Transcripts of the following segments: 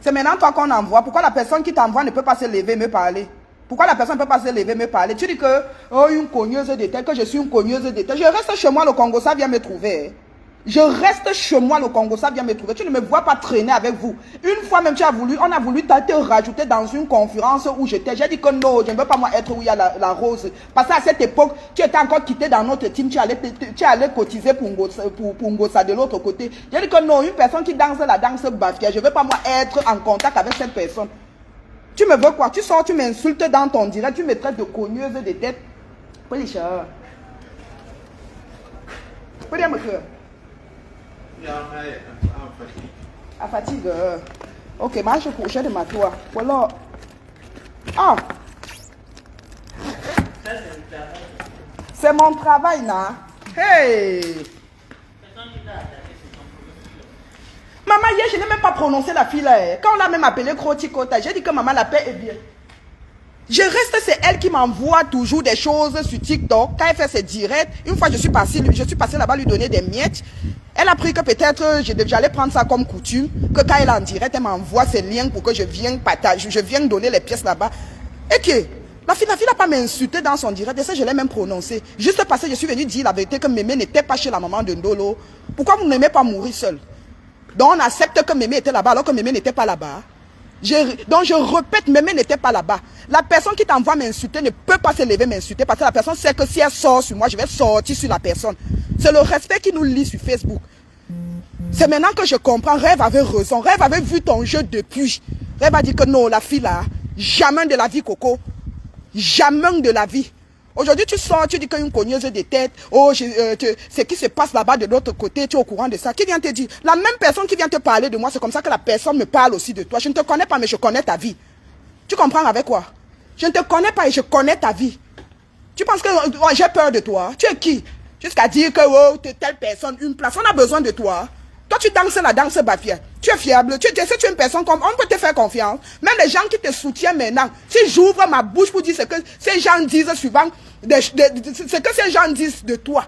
C'est maintenant toi qu'on envoie. Pourquoi la personne qui t'envoie ne peut pas se lever et me parler? Pourquoi la personne ne peut pas se lever et me parler? Tu dis que, oh, une cogneuse de tête, que je suis une cogneuse de tête. Je reste chez moi, le Congo, ça vient me trouver. Je reste chez moi, le Congo, ça vient me trouver. Tu ne me vois pas traîner avec vous. Une fois même, on a voulu te rajouter dans une conférence où j'étais. J'ai dit que non, je ne veux pas moi être où il y a la rose. Parce qu'à cette époque, tu étais encore quitté dans notre team, tu allais cotiser pour Ngosa de l'autre côté. J'ai dit que non, une personne qui danse la danse bafia, je ne veux pas moi être en contact avec cette personne. Tu me veux quoi? Tu sors, tu m'insultes dans ton direct, tu me traites de cogneuse de tête. Polisha. Polisha, me cœur. À fatigue. Ok, moi je couche de ma toi. Voilà. Ah. C'est mon travail, là. Hey. Maman, hier, je n'ai même pas prononcé la fille là. Quand on l'a même appelée Croticota, j'ai dit que maman, la paix est bien. Je reste, c'est elle qui m'envoie toujours des choses sur TikTok. Quand elle fait ses directs, une fois je suis passée là-bas lui donner des miettes. Elle a pris que peut-être j'allais prendre ça comme coutume, que quand elle est en direct, elle m'envoie ses liens pour que je vienne partager, je vienne donner les pièces là-bas. Et que la fille n'a pas m'insulté dans son direct, et ça je l'ai même prononcé. Juste parce que je suis venue dire la vérité que Mémé n'était pas chez la maman de Ndolo. Pourquoi vous n'aimez pas mourir seul? Donc on accepte que Mémé était là-bas alors que Mémé n'était pas là-bas. Donc je répète, Mémé n'était pas là-bas. La personne qui t'envoie m'insulter ne peut pas se lever m'insulter parce que la personne sait que si elle sort sur moi, je vais sortir sur la personne. C'est le respect qui nous lie sur Facebook. C'est maintenant que je comprends. Rêve avait raison. Rêve avait vu ton jeu depuis. Rêve a dit que non, la fille là, jamais de la vie, Coco. Jamais de la vie. Aujourd'hui, tu sors, tu dis qu'une cogneuse de tête, oh, ce qui se passe là-bas de l'autre côté, tu es au courant de ça. Qui vient te dire? La même personne qui vient te parler de moi, c'est comme ça que la personne me parle aussi de toi. Je ne te connais pas, mais je connais ta vie. Tu comprends avec quoi? Je ne te connais pas et je connais ta vie. Tu penses que oh, j'ai peur de toi? Tu es qui? Jusqu'à dire que oh, tu es telle personne, une place. On a besoin de toi. Toi, tu danses la danse bafia. Tu es fiable. Tu es une personne comme... On peut te faire confiance. Même les gens qui te soutiennent maintenant. Si j'ouvre ma bouche pour dire ce que ces gens disent suivant... ce que ces gens disent de toi.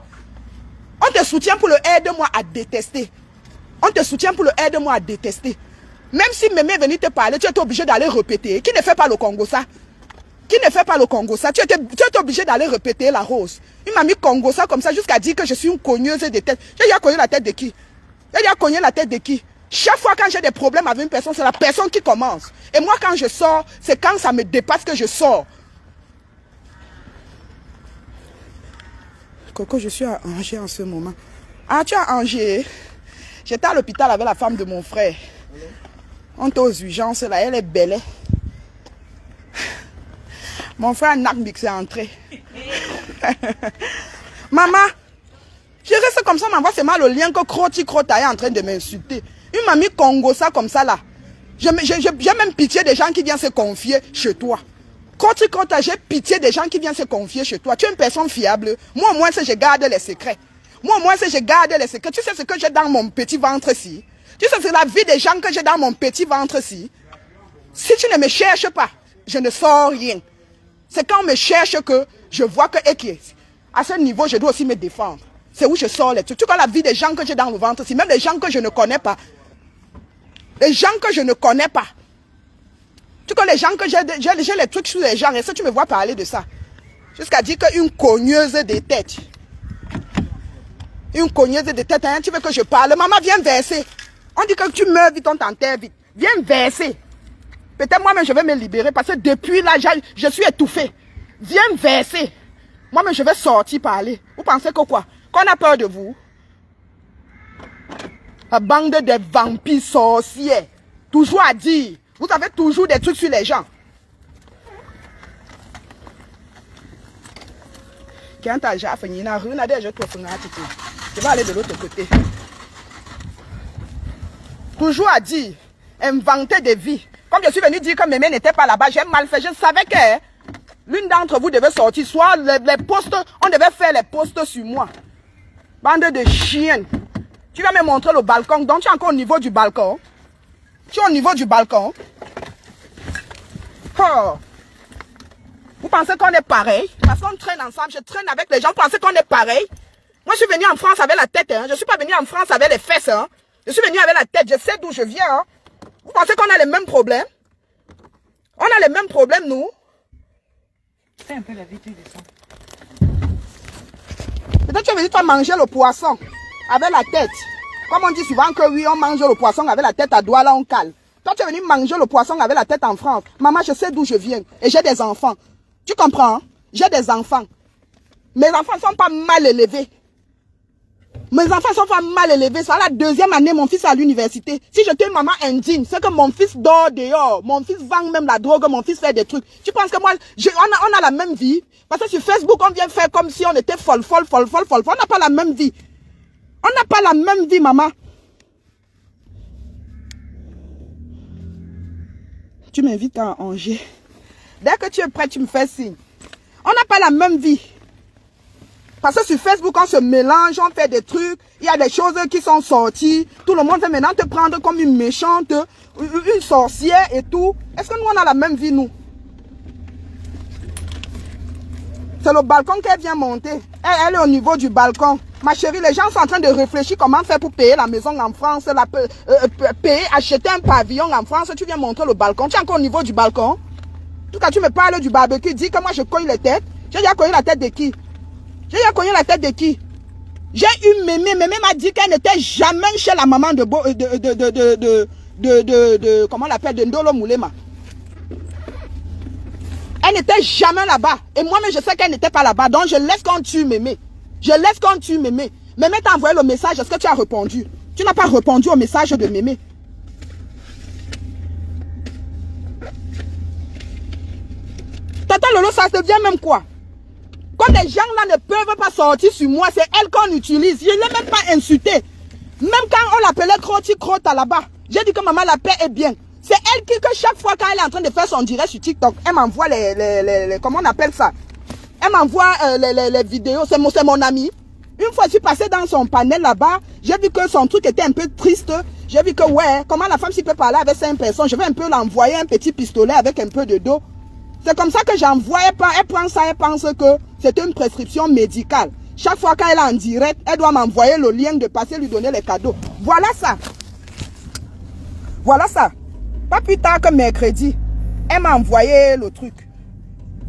On te soutient pour le aide-moi à détester. On te soutient pour le aide-moi à détester. Même si Mémé est venu te parler, tu es obligé d'aller répéter. Qui ne fait pas le Congo ça? Qui ne fait pas le Congo ça? Tu es obligé d'aller répéter la rose. Il m'a mis Congo ça comme ça jusqu'à dire que je suis une cogneuse de tête. J'ai déjà cogné la tête de qui? J'ai déjà cogné la tête de qui? Chaque fois quand j'ai des problèmes avec une personne, c'est la personne qui commence. Et moi quand je sors, c'est quand ça me dépasse que je sors. Coco, je suis à Angers en ce moment. Ah, tu es à Angers? J'étais à l'hôpital avec la femme de mon frère. On est aux urgences là, elle est belle. Mon frère Nakmix est entré. Maman, je reste comme ça, on m'envoie seulement le lien que Crota est en train de m'insulter. Il m'a mis Congo ça comme ça là. J'ai même pitié des gens qui viennent se confier chez toi. Crota, j'ai pitié des gens qui viennent se confier chez toi. Tu es une personne fiable. Moi au moins, je garde les secrets. Moi au moins, je garde les secrets. Tu sais ce que j'ai dans mon petit ventre-ci? Tu sais, c'est la vie des gens que j'ai dans mon petit ventre-ci. Si tu ne me cherches pas, je ne sors rien. C'est quand on me cherche que je vois que, à ce niveau, je dois aussi me défendre. C'est où je sors les trucs. Tu vois la vie des gens que j'ai dans le ventre-ci, même les gens que je ne connais pas. Les gens que je ne connais pas. Tu connais les gens que j'ai les trucs sur les gens, et ça, tu me vois parler de ça. Jusqu'à dire qu'une cogneuse de tête. Une cogneuse de tête, hein, tu veux que je parle? Maman, viens verser. On dit que tu meurs vite, on t'enterre vite. Viens verser. Peut-être moi-même, je vais me libérer parce que depuis là, je suis étouffée. Viens verser. Moi-même, je vais sortir parler. Vous pensez que quoi? Qu'on a peur de vous? La bande de vampires sorciers. Toujours à dire. Vous avez toujours des trucs sur les gens. Je vais aller de l'autre côté. Toujours à dire. Inventer des vies. Comme je suis venu dire que Mémé n'était pas là-bas, j'ai mal fait. Je savais que l'une d'entre vous devait sortir. Soit les postes, on devait faire les postes sur moi. Bande de chiennes. Tu vas me montrer le balcon. Donc tu es encore au niveau du balcon. Tu es au niveau du balcon. Oh. Vous pensez qu'on est pareil? Parce qu'on traîne ensemble. Je traîne avec les gens. Vous pensez qu'on est pareil? Moi, je suis venu en France avec la tête. Hein. Je ne suis pas venu en France avec les fesses. Hein. Je suis venu avec la tête. Je sais d'où je viens. Hein. Vous pensez qu'on a les mêmes problèmes? On a les mêmes problèmes, nous? Fais un peu la vie, tu descends. Peut-être tu veux dire, toi, manger le poisson avec la tête. Comme on dit souvent que oui, on mange le poisson avec la tête à Douala, on cale. Toi, tu es venu manger le poisson avec la tête en France. Maman, je sais d'où je viens. Et j'ai des enfants. Tu comprends? Hein? J'ai des enfants. Mes enfants ne sont pas mal élevés. Mes enfants sont pas mal élevés. C'est la deuxième année, mon fils est à l'université. Si j'étais une maman indigne, c'est que mon fils dort dehors. Mon fils vend même la drogue, mon fils fait des trucs. Tu penses que moi, on a la même vie? Parce que sur Facebook, on vient faire comme si on était folle. On n'a pas la même vie. On n'a pas la même vie, maman. Tu m'invites à Angers. Dès que tu es prêt, tu me fais signe. On n'a pas la même vie. Parce que sur Facebook, on se mélange, on fait des trucs. Il y a des choses qui sont sorties. Tout le monde veut maintenant te prendre comme une méchante, une sorcière et tout. Est-ce que nous, on a la même vie, nous? C'est le balcon qu'elle vient monter. Elle est au niveau du balcon. Ma chérie, les gens sont en train de réfléchir comment faire pour payer la maison en France, payer, acheter un pavillon en France. Tu viens montrer le balcon. Tu es encore au niveau du balcon. En tout cas, tu me parles du barbecue. Dis que moi, je cogne les têtes. J'ai déjà cogné la tête de qui? J'ai déjà cogné la tête de qui? J'ai eu Mémé. Mémé m'a dit qu'elle n'était jamais chez la maman comment on l'appelle, de Ndolo Moulema. Elle n'était jamais là-bas. Et moi-même, je sais qu'elle n'était pas là-bas. Donc, je laisse qu'on tue Mémé. Je laisse qu'on tue Mémé. Mémé t'a envoyé le message. Est-ce que tu as répondu? Tu n'as pas répondu au message de Mémé. Tata Lolo, ça devient même quoi? Quand les gens là ne peuvent pas sortir sur moi, c'est elle qu'on utilise. Je ne l'ai même pas insultée. Même quand on l'appelait Croti Crota là-bas, j'ai dit que maman, la paix est bien. C'est elle qui, que chaque fois quand elle est en train de faire son direct sur TikTok, elle m'envoie comment on appelle ça? Elle m'envoie les vidéos. C'est mon amie. Une fois, je suis passée dans son panel là-bas. J'ai vu que son truc était un peu triste. J'ai vu que, ouais, comment la femme s'y peut parler avec 5 personnes. Je vais un peu l'envoyer un petit pistolet avec un peu de dos. C'est comme ça que j'envoie. Elle prend ça, elle pense que c'est une prescription médicale. Chaque fois qu'elle est en direct, elle doit m'envoyer le lien de passer, lui donner les cadeaux. Voilà ça. Voilà ça. Pas plus tard que mercredi, elle m'a envoyé le truc.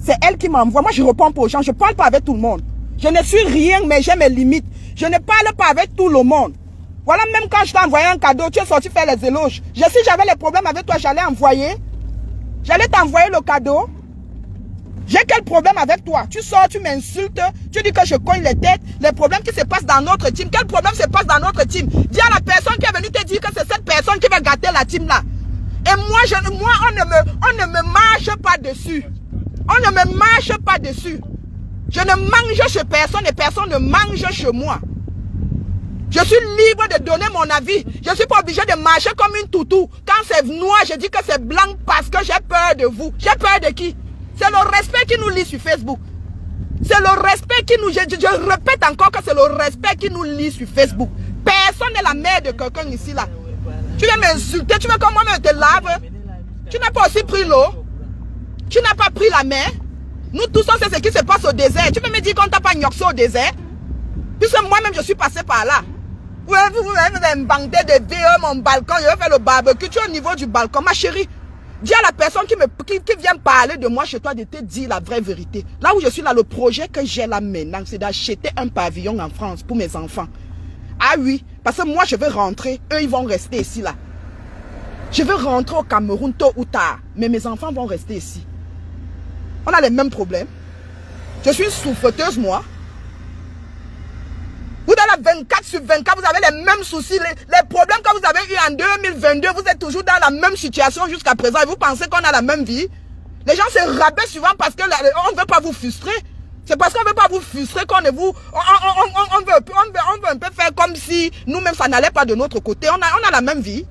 C'est elle qui m'envoie. Moi, je réponds pas aux gens. Je ne parle pas avec tout le monde. Je ne suis rien, mais j'ai mes limites. Je ne parle pas avec tout le monde. Voilà, même quand je t'ai envoyé un cadeau, tu es sorti faire les éloges. Si j'avais les problèmes avec toi, j'allais envoyer. J'allais t'envoyer le cadeau. J'ai quel problème avec toi? Tu sors, tu m'insultes, tu dis que je cogne les têtes, les problèmes qui se passent dans notre team. Quel problème se passe dans notre team? Dis à la personne qui est venue te dire que c'est cette personne qui va gâter la team là. Et moi, on ne me marche pas dessus. On ne me marche pas dessus. Je ne mange chez personne et personne ne mange chez moi. Je suis libre de donner mon avis. Je ne suis pas obligé de marcher comme une toutou. Quand c'est noir, je dis que c'est blanc parce que j'ai peur de vous. J'ai peur de qui? C'est le respect qui nous lie sur Facebook. C'est le respect qui nous... Je répète encore que c'est le respect qui nous lie sur Facebook. Personne n'est la mère de quelqu'un ici là. Tu viens m'insulter, tu veux que moi-même te lave? Tu n'as pas aussi pris l'eau? Tu n'as pas pris la mer? Nous tous, on sait ce qui se passe au désert. Tu peux me dire qu'on t'a pas gnoxé au désert? Puisque moi-même, je suis passé par là. Vous avez me bander de VE, mon balcon, je vais faire le barbecue. Tu es au niveau du balcon, ma chérie. Dis à la personne qui vient parler de moi chez toi de te dire la vraie vérité. Là où je suis là, le projet que j'ai là maintenant, c'est d'acheter un pavillon en France pour mes enfants. Ah oui, parce que moi, je veux rentrer. Eux, ils vont rester ici, là. Je veux rentrer au Cameroun tôt ou tard. Mais mes enfants vont rester ici. On a les mêmes problèmes. Je suis une souffreteuse, moi. Vous êtes là 24 sur 24, vous avez les mêmes soucis. Les problèmes que vous avez eu en 2022, vous êtes toujours dans la même situation jusqu'à présent. Et vous pensez qu'on a la même vie? Les gens se rabaissent souvent parce qu'on ne veut pas vous frustrer. C'est parce qu'on ne veut pas vous frustrer qu'on ne vous... On veut un peu faire comme si nous-mêmes, ça n'allait pas de notre côté. On a la même vie.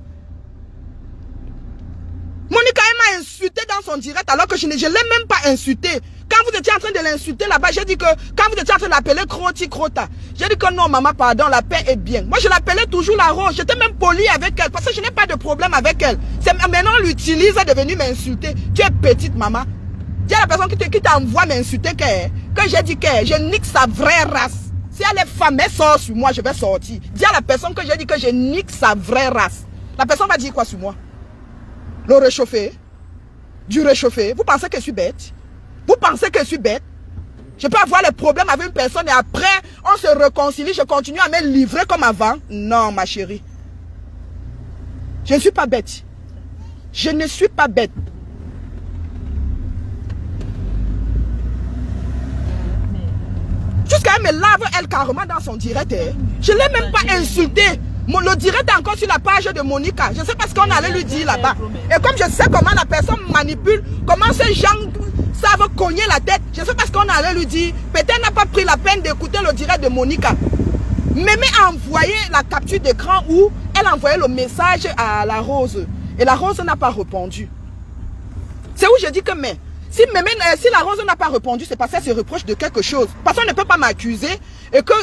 Monica, elle m'a insulté dans son direct alors que je ne l'ai même pas insulté. Quand vous étiez en train de l'insulter là-bas, j'ai dit que... Quand vous étiez en train de l'appeler Croti Crota, j'ai dit que non, maman, pardon, la paix est bien. Moi, je l'appelais toujours la rose. J'étais même poli avec elle parce que je n'ai pas de problème avec elle. Maintenant, on l'utilise de venir m'insulter. Tu es petite, maman. Dis à la personne qui t'envoie m'insulter que j'ai dit que je nique sa vraie race. Si elle est femme, elle sort sur moi, je vais sortir. Dis à la personne que j'ai dit que je nique sa vraie race. La personne va dire quoi sur moi? Le réchauffer. Du réchauffé. Vous pensez que je suis bête? Vous pensez que je suis bête? Je peux avoir les problèmes avec une personne et après, on se réconcilie, je continue à me livrer comme avant? Non, ma chérie. Je ne suis pas bête. Je ne suis pas bête. Jusqu'à elle me lave, elle, carrément dans son direct. Je ne l'ai même pas insulté. Le direct est encore sur la page de Monica. Je sais pas ce qu'on allait lui dire là-bas. Et comme je sais comment la personne manipule, comment ces gens savent cogner la tête, je sais pas ce qu'on allait lui dire. Peut-être n'a pas pris la peine d'écouter le direct de Monica. Mémé a envoyé la capture d'écran où elle a envoyé le message à la Rose. Et la Rose n'a pas répondu. C'est où je dis que mais si la Rose n'a pas répondu, c'est parce qu'elle se reproche de quelque chose. Parce qu'on ne peut pas m'accuser et que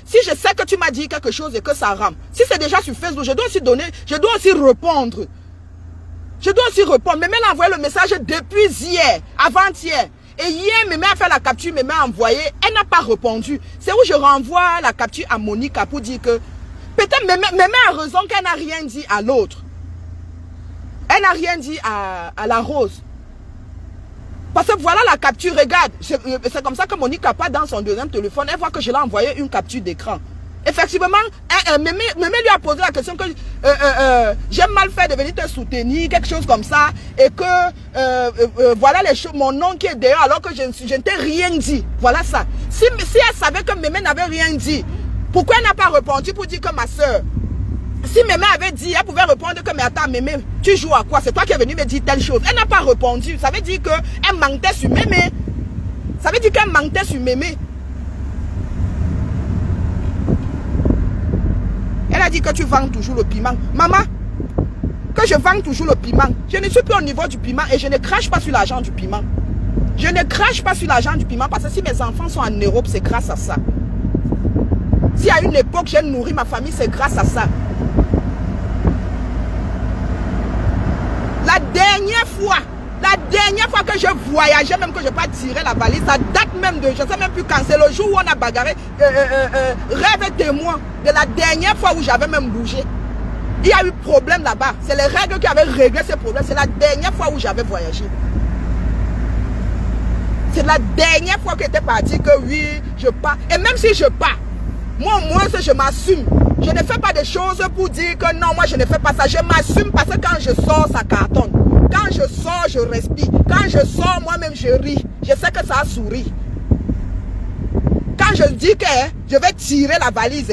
si je sais que tu m'as dit quelque chose et que ça rame. Si c'est déjà sur Facebook, je dois aussi répondre. Je dois aussi répondre. Mémé a envoyé le message depuis hier, avant-hier. Et hier, Mémé a fait la capture, Mémé a envoyé, elle n'a pas répondu. C'est où je renvoie la capture à Monica pour dire que peut-être Mémé a raison qu'elle n'a rien dit à l'autre. Elle n'a rien dit à la Rose. Parce que voilà la capture, regarde. C'est comme ça que Monica part dans son deuxième téléphone. Elle voit que je l'ai envoyé une capture d'écran. Effectivement, Mémé lui a posé la question que j'ai mal fait de venir te soutenir, quelque chose comme ça. Et que voilà les choses, mon nom qui est dehors alors que je ne t'ai rien dit. Voilà ça. Si elle savait que Mémé n'avait rien dit, pourquoi elle n'a pas répondu pour dire que ma soeur? Si Mémé avait dit, elle pouvait répondre que mais attends Mémé, tu joues à quoi? C'est toi qui es venu me dire telle chose. Elle n'a pas répondu. Ça veut dire qu'elle mentait sur Mémé. Ça veut dire qu'elle mentait sur Mémé. Elle a dit que tu vends toujours le piment. Maman, que je vends toujours le piment. Je ne suis plus au niveau du piment et je ne crache pas sur l'argent du piment. Je ne crache pas sur l'argent du piment parce que si mes enfants sont en Europe, c'est grâce à ça. Si à une époque j'ai nourri ma famille, c'est grâce à ça. La dernière fois que je voyageais, même que je n'ai pas tiré la valise, ça date même de, je ne sais même plus quand, c'est le jour où on a bagarré, rêve témoin de la dernière fois où j'avais même bougé. Il y a eu problème là-bas, c'est les règles qui avaient réglé ces problèmes, c'est la dernière fois où j'avais voyagé. C'est la dernière fois que j'étais parti que oui, je pars. Et même si je pars, moi au moins je m'assume. Je ne fais pas des choses pour dire que non, moi je ne fais pas ça. Je m'assume parce que quand je sors, ça cartonne. Quand je sors, je respire. Quand je sors, moi-même, je ris. Je sais que ça sourit. Quand je dis que je vais tirer la valise,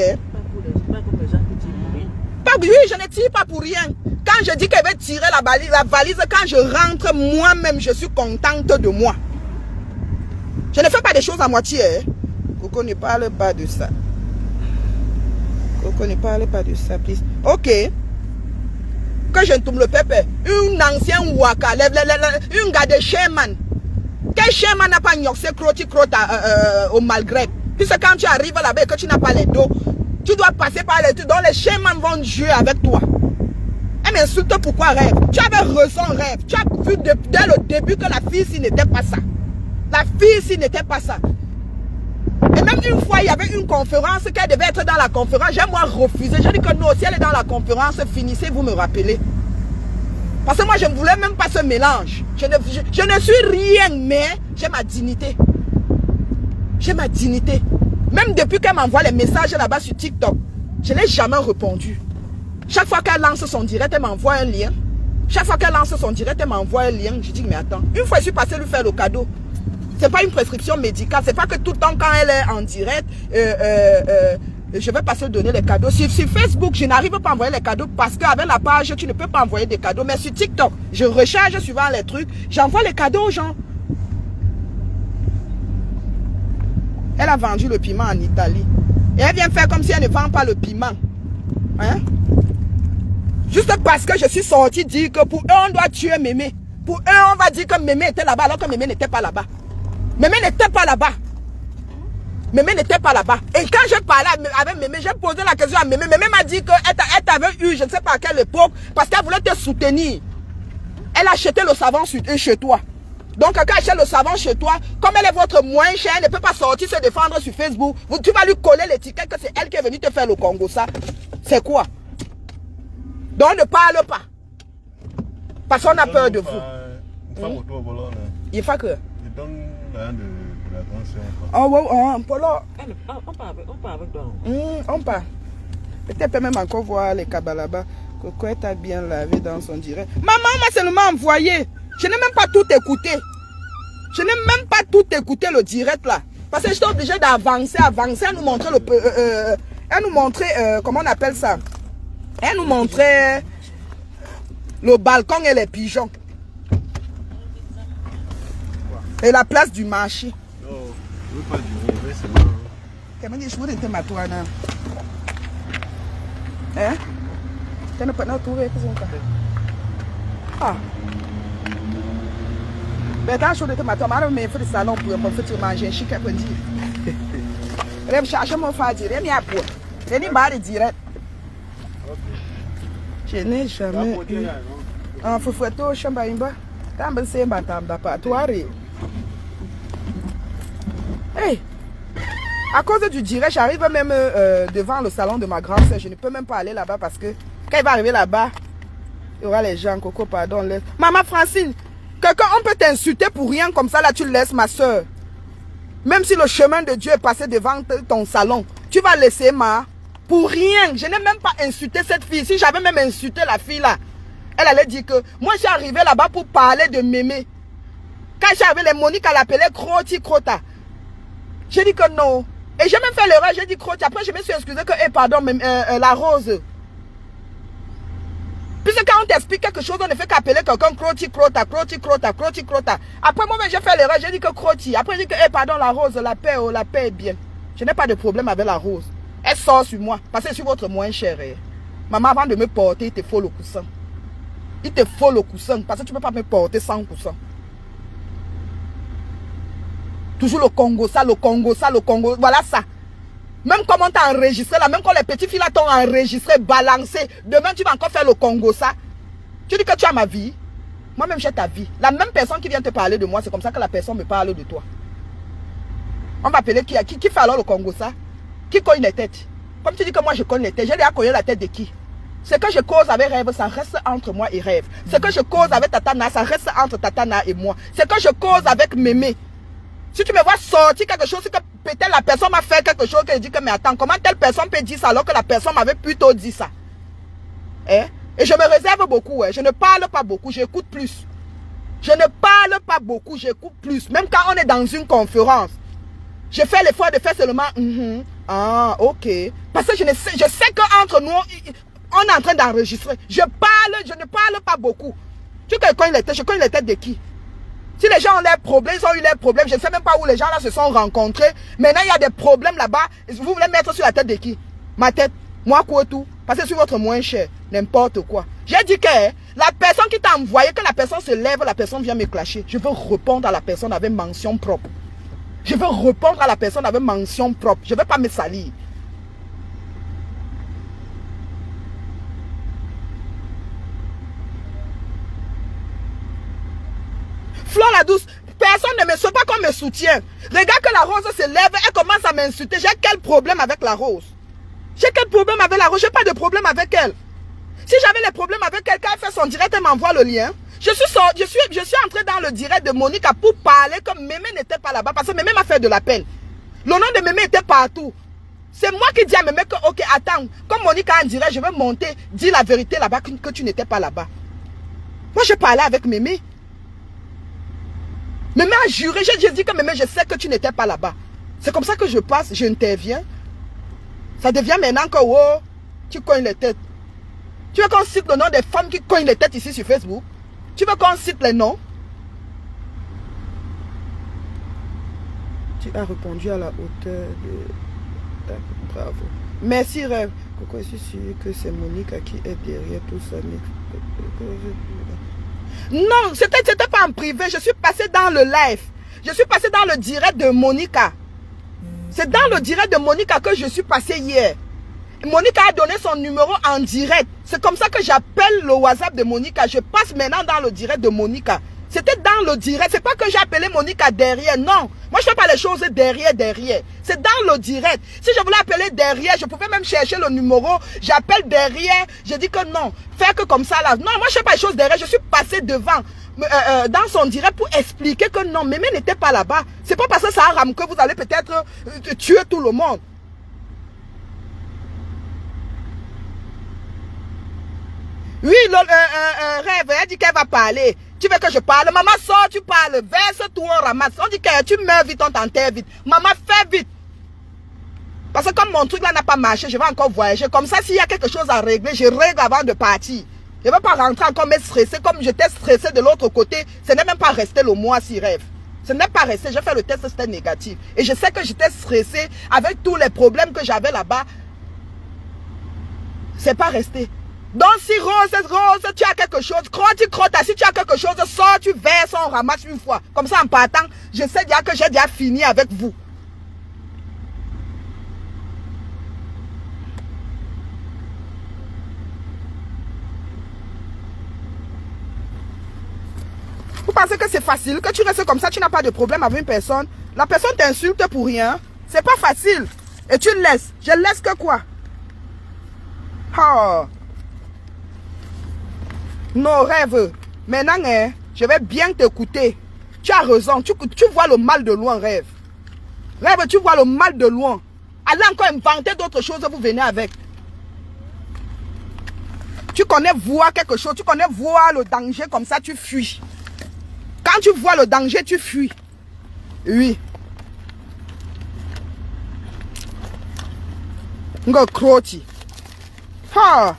oui, je ne tire pas pour rien. Quand je dis que je vais tirer la valise, quand je rentre, moi-même, je suis contente de moi. Je ne fais pas des choses à moitié. Coco ne parle pas de ça. Coco ne parle pas de ça, please. Ok. Que je ne tombe le pépé. Une ancienne waka, une gars de Sherman. Quel Sherman n'a pas gnoxé croti au Malgré? Puisque quand tu arrives là-bas et que tu n'as pas les dos, tu dois passer par les deux. Donc les Sherman vont jouer avec toi. Elle m'insulte pourquoi rêve. Tu avais raison rêve. Tu as vu dès le début que la fille ci n'était pas ça. La fille ci n'était pas ça. Et même une fois, il y avait une conférence qu'elle devait être dans la conférence. J'ai moi refusé. J'ai dit que non, si elle est dans la conférence, finissez, vous me rappelez. Parce que moi, je ne voulais même pas ce mélange. Je ne suis rien, mais j'ai ma dignité. J'ai ma dignité. Même depuis qu'elle m'envoie les messages là-bas sur TikTok, je n'ai jamais répondu. Chaque fois qu'elle lance son direct, elle m'envoie un lien. Chaque fois qu'elle lance son direct, elle m'envoie un lien. Je dis, mais attends. Une fois, je suis passé lui faire le cadeau. Ce n'est pas une prescription médicale. C'est pas que tout le temps, quand elle est en direct, je vais passer donner les cadeaux. Sur Facebook, je n'arrive pas à envoyer les cadeaux parce qu'avec la page, tu ne peux pas envoyer des cadeaux. Mais sur TikTok, je recharge suivant les trucs. J'envoie les cadeaux aux gens. Elle a vendu le piment en Italie. Et elle vient faire comme si elle ne vend pas le piment. Hein? Juste parce que je suis sorti dire que pour eux, on doit tuer Mémé. Pour eux, on va dire que Mémé était là-bas alors que Mémé n'était pas là-bas. Mémé n'était pas là-bas. Mémé n'était pas là-bas. Et quand je parlais avec Mémé, j'ai posé la question à Mémé. Mémé m'a dit qu'elle t'avait eu, je ne sais pas à quelle époque, parce qu'elle voulait te soutenir. Elle a acheté le savon chez toi. Donc quand elle achète le savon chez toi, comme elle est votre moins cher, elle ne peut pas sortir se défendre sur Facebook. Tu vas lui coller l'étiquette que c'est elle qui est venue te faire le Congo. Ça, c'est quoi? Donc ne parle pas. Parce qu'on a peur de vous. Il faut que... Il donne de l'attention. Oh, ouais, oh, Polo. On part avec toi. On part. Peut-être même encore voir les cabas là-bas. Coco est bien lavé dans son direct. Maman m'a seulement envoyé. Je n'ai même pas tout écouté. Je n'ai même pas tout écouté le direct là. Parce que j'étais obligée d'avancer, elle nous montrait elle nous montrait, comment on appelle ça? Elle nous montrait le balcon et les pigeons. Et la place du marché. Non, je ne veux pas durer, mais c'est bon. Comment dire, je voudrais te mettre toi là. Hein? Tu n'as pas trouvé ça? Ah. Mais quand je te mets, mais il faut le salon pour faire manger un chic après dire. Je cherche mon frère dire, je n'ai pas de direct. Je n'ai jamais eu un foufoueto chambaïmba. Quand je sais pas, toi, hey! À cause du direct, j'arrive même devant le salon de ma grande soeur. Je ne peux même pas aller là-bas parce que quand il va arriver là-bas, il y aura les gens, Coco, pardon. Maman Francine, quelqu'un, on peut t'insulter pour rien comme ça, là tu le laisses, ma soeur. Même si le chemin de Dieu est passé devant ton salon, tu vas laisser pour rien. Je n'ai même pas insulté cette fille. Si j'avais même insulté la fille là, elle allait dire que moi j'ai arrivé là-bas pour parler de mémé. Quand j'avais les Monique, elle appelait Croti Crota. J'ai dit que non. Et j'ai même fait l'erreur, j'ai dit Croti. Après je me suis excusé que, pardon, la rose. Puisque quand on t'explique quelque chose, on ne fait qu'appeler quelqu'un Croti Crota, Croti Crota, Croti Crota. Après moi, j'ai fait l'erreur, j'ai dit que Croti. Après j'ai dit que, pardon, la rose, la paix est bien. Je n'ai pas de problème avec la rose. Elle sort sur moi, parce que je suis votre moins cher. Maman, avant de me porter, il te faut le coussin. Il te faut le coussin, parce que tu ne peux pas me porter sans coussin. Toujours le Congo, ça, le Congo, ça, le Congo. Voilà ça. Même comment t'as enregistré là, même quand les petits filles là t'ont enregistré, balancé. Demain, tu vas encore faire le Congo, ça. Tu dis que tu as ma vie. Moi-même, j'ai ta vie. La même personne qui vient te parler de moi, c'est comme ça que la personne me parle de toi. On va appeler qui fait alors le Congo, ça? Qui cogne les têtes? Comme tu dis que moi, je cogne les têtes. J'ai déjà cogné la tête de qui? Ce que je cause avec Rêve, ça reste entre moi et Rêve. Ce que je cause avec Tatana, ça reste entre Tatana et moi. Ce que je cause avec Mémé. Si tu me vois sortir quelque chose, c'est que peut-être la personne m'a fait quelque chose que je dis que mais attends, comment telle personne peut dire ça alors que la personne m'avait plutôt dit ça? Et je me réserve beaucoup, je ne parle pas beaucoup, j'écoute plus. Je ne parle pas beaucoup, j'écoute plus. Même quand on est dans une conférence, je fais l'effort de faire seulement ah, ok. Parce que je sais qu'entre nous, on est en train d'enregistrer. Je ne parle pas beaucoup. Tu connais les têtes, je connais les têtes de qui? Si les gens ont leurs problèmes, ils ont eu leurs problèmes. Je ne sais même pas où les gens là se sont rencontrés. Maintenant, il y a des problèmes là-bas. Vous voulez mettre sur la tête de qui? Ma tête. Moi, quoi tout? Parce que je suis votre moins cher. N'importe quoi. J'ai dit que la personne qui t'a envoyé, que la personne se lève, la personne vient me clasher. Je veux répondre à la personne avec mention propre. Je veux répondre à la personne avec mention propre. Je ne veux pas me salir. Flore la douce, personne ne me soutient, pas qu'on me soutient. Regarde que la rose se lève, elle commence à m'insulter. J'ai quel problème avec la rose? J'ai quel problème avec la rose? J'ai pas de problème avec elle. Si j'avais des problèmes avec elle, quand elle fait son direct, elle m'envoie le lien. Je suis entré dans le direct de Monica pour parler comme Mémé n'était pas là-bas. Parce que Mémé m'a fait de la peine. Le nom de Mémé était partout. C'est moi qui dis à Mémé que, ok, attends, comme Monica en direct, je vais monter, dis la vérité là-bas, que tu n'étais pas là-bas. Moi, je parlais avec Mémé. Mémé a juré, j'ai dit que Mémé, je sais que tu n'étais pas là-bas. C'est comme ça que je passe, j'interviens. Ça devient maintenant que, oh, tu cognes les têtes. Tu veux qu'on cite le nom des femmes qui cognent les têtes ici sur Facebook? Tu veux qu'on cite les noms? Tu as répondu à la hauteur de... Bravo. Merci, Rêve. Pourquoi je suis sûr que c'est Monica qui est derrière tout ça? Non, c'était pas en privé. Je suis passé dans le live. Je suis passé dans le direct de Monica. C'est dans le direct de Monica que je suis passé hier. Monica a donné son numéro en direct. C'est comme ça que j'appelle le WhatsApp de Monica. Je passe maintenant dans le direct de Monica. C'était dans le direct. C'est pas que j'ai appelé Monique à derrière. Non. Moi, je fais pas les choses derrière. C'est dans le direct. Si je voulais appeler derrière, je pouvais même chercher le numéro. J'appelle derrière. Je dis que non. Faire que comme ça là. Non, moi, je fais pas les choses derrière. Je suis passé devant. Dans son direct pour expliquer que non, Mémé n'était pas là-bas. C'est pas parce que ça rame que vous allez peut-être tuer tout le monde. Oui, Rêve, elle dit qu'elle va parler. Tu veux que je parle? Maman, sors, tu parles. Verse-toi, on ramasse. On dit que tu meurs vite, on t'enterre vite. Maman, fais vite. Parce que comme mon truc là n'a pas marché, je vais encore voyager. Comme ça, s'il y a quelque chose à régler, je règle avant de partir. Je ne vais pas rentrer encore me stresser. Comme j'étais stressé de l'autre côté, ce n'est même pas resté le mois si Rêve. Ce n'est pas resté. J'ai fait le test, c'était négatif. Et je sais que j'étais stressé avec tous les problèmes que j'avais là-bas. C'est pas resté. Donc si Rose, tu as quelque chose, crotte, si tu as quelque chose, sors, tu verses, on ramasse une fois. Comme ça, en partant, je sais déjà que j'ai déjà fini avec vous. Vous pensez que c'est facile, que tu restes comme ça, tu n'as pas de problème avec une personne. La personne t'insulte pour rien. C'est pas facile. Et tu laisses. Je laisse que quoi? Oh. Non, Rêve. Maintenant, hein, je vais bien t'écouter. Tu as raison. Tu vois le mal de loin, Rêve. Rêve, tu vois le mal de loin. Allez encore inventer d'autres choses, vous venez avec. Tu connais voir quelque chose, tu connais voir le danger comme ça, tu fuis. Quand tu vois le danger, tu fuis. Oui. Ngokoti. Ah.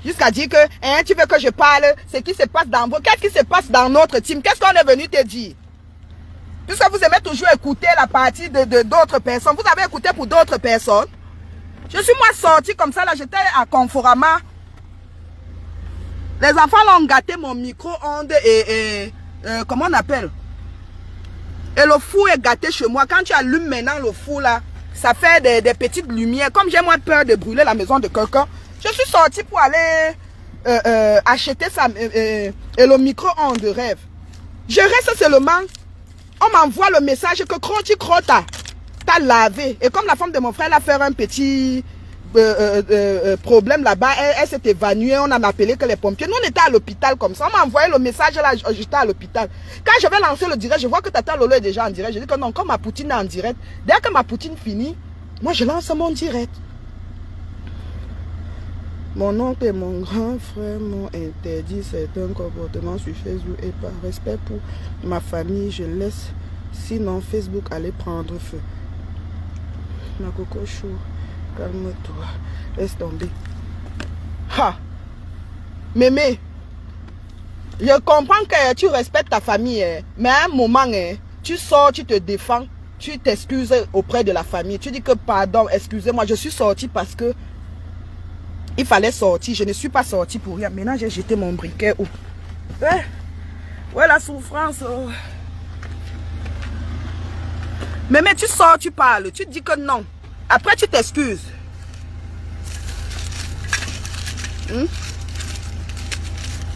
Jusqu'à dire que hein, tu veux que je parle, ce qui se passe dans vos... Qu'est-ce qui se passe dans notre team? Qu'est-ce qu'on est venu te dire? Puisque vous aimez toujours écouter la partie de d'autres personnes. Vous avez écouté pour d'autres personnes. Je suis moi sorti comme ça, là, j'étais à Conforama. Les enfants l'ont gâté mon micro-ondes et comment on appelle? Et le four est gâté chez moi. Quand tu allumes maintenant le four là, ça fait des petites lumières. Comme j'ai moins peur de brûler la maison de quelqu'un, je suis sorti pour aller acheter ça et le micro-ondes de Rêve. Je reste seulement, on m'envoie le message que Croti Crota t'as lavé. Et comme la femme de mon frère a fait un petit problème là-bas, elle s'est évanouie, on a appelé que les pompiers. Nous on était à l'hôpital comme ça, on m'a envoyé le message là, j'étais à l'hôpital. Quand je vais lancer le direct, je vois que Tata Lolo est déjà en direct. Je dis que non, comme ma poutine est en direct, dès que ma poutine finit, moi je lance mon direct. Mon oncle et mon grand frère m'ont interdit certains comportements sur Facebook et par respect pour ma famille, je laisse. Sinon, Facebook allait prendre feu. Ma coco chou, calme-toi, laisse tomber. Ha! Mémé, je comprends que tu respectes ta famille, mais à un moment, tu sors, tu te défends, tu t'excuses auprès de la famille. Tu dis que pardon, excusez-moi, je suis sorti parce que il fallait sortir. Je ne suis pas sorti pour rien. Maintenant, j'ai jeté mon briquet. Oh. Ouais, la souffrance. Oh. Mais tu sors, tu parles. Tu dis que non. Après, tu t'excuses.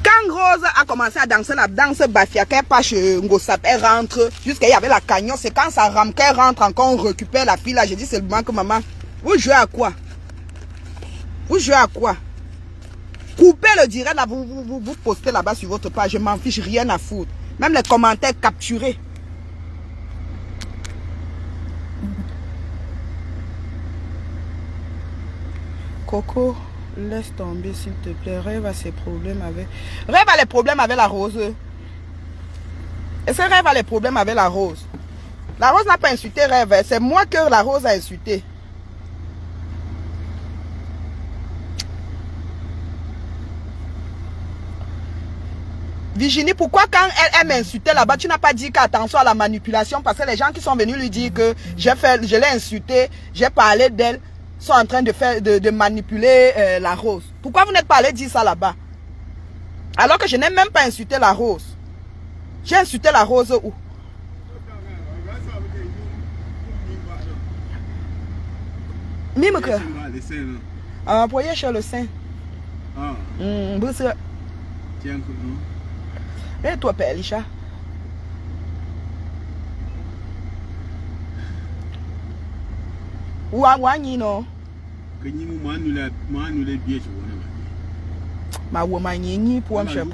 Quand Rose a commencé à danser la danse Bafia, qu'elle passe chez Ngosap, elle rentre. Jusqu'à il y avait la cagnon. C'est quand ça rame qu'elle rentre encore, on récupère la fille là. J'ai dit, c'est le moment que maman. Vous jouez à quoi? Vous jouez à quoi? Coupez le direct là, vous postez là-bas sur votre page. Je m'en fiche, rien à foutre. Même les commentaires capturés. Coco, laisse tomber s'il te plaît. Rêve a ses problèmes avec... Rêve a les problèmes avec la Rose. Et c'est Rêve a les problèmes avec la Rose. La Rose n'a pas insulté Rêve. C'est moi que la Rose a insulté. Virginie, pourquoi quand elle m'insultait là-bas, tu n'as pas dit qu'attention à la manipulation? Parce que les gens qui sont venus lui dire que je l'ai insulté, j'ai parlé d'elle, sont en train de manipuler la Rose. Pourquoi vous n'êtes pas allé dire ça là-bas? Alors que je n'ai même pas insulté la Rose. J'ai insulté la Rose où? Mime que? Employé chez le sein. Et toi, Père Elisha? Ouani, non? Que ni m'a annulé bien, je vois. Ma woman, ni pour me faire.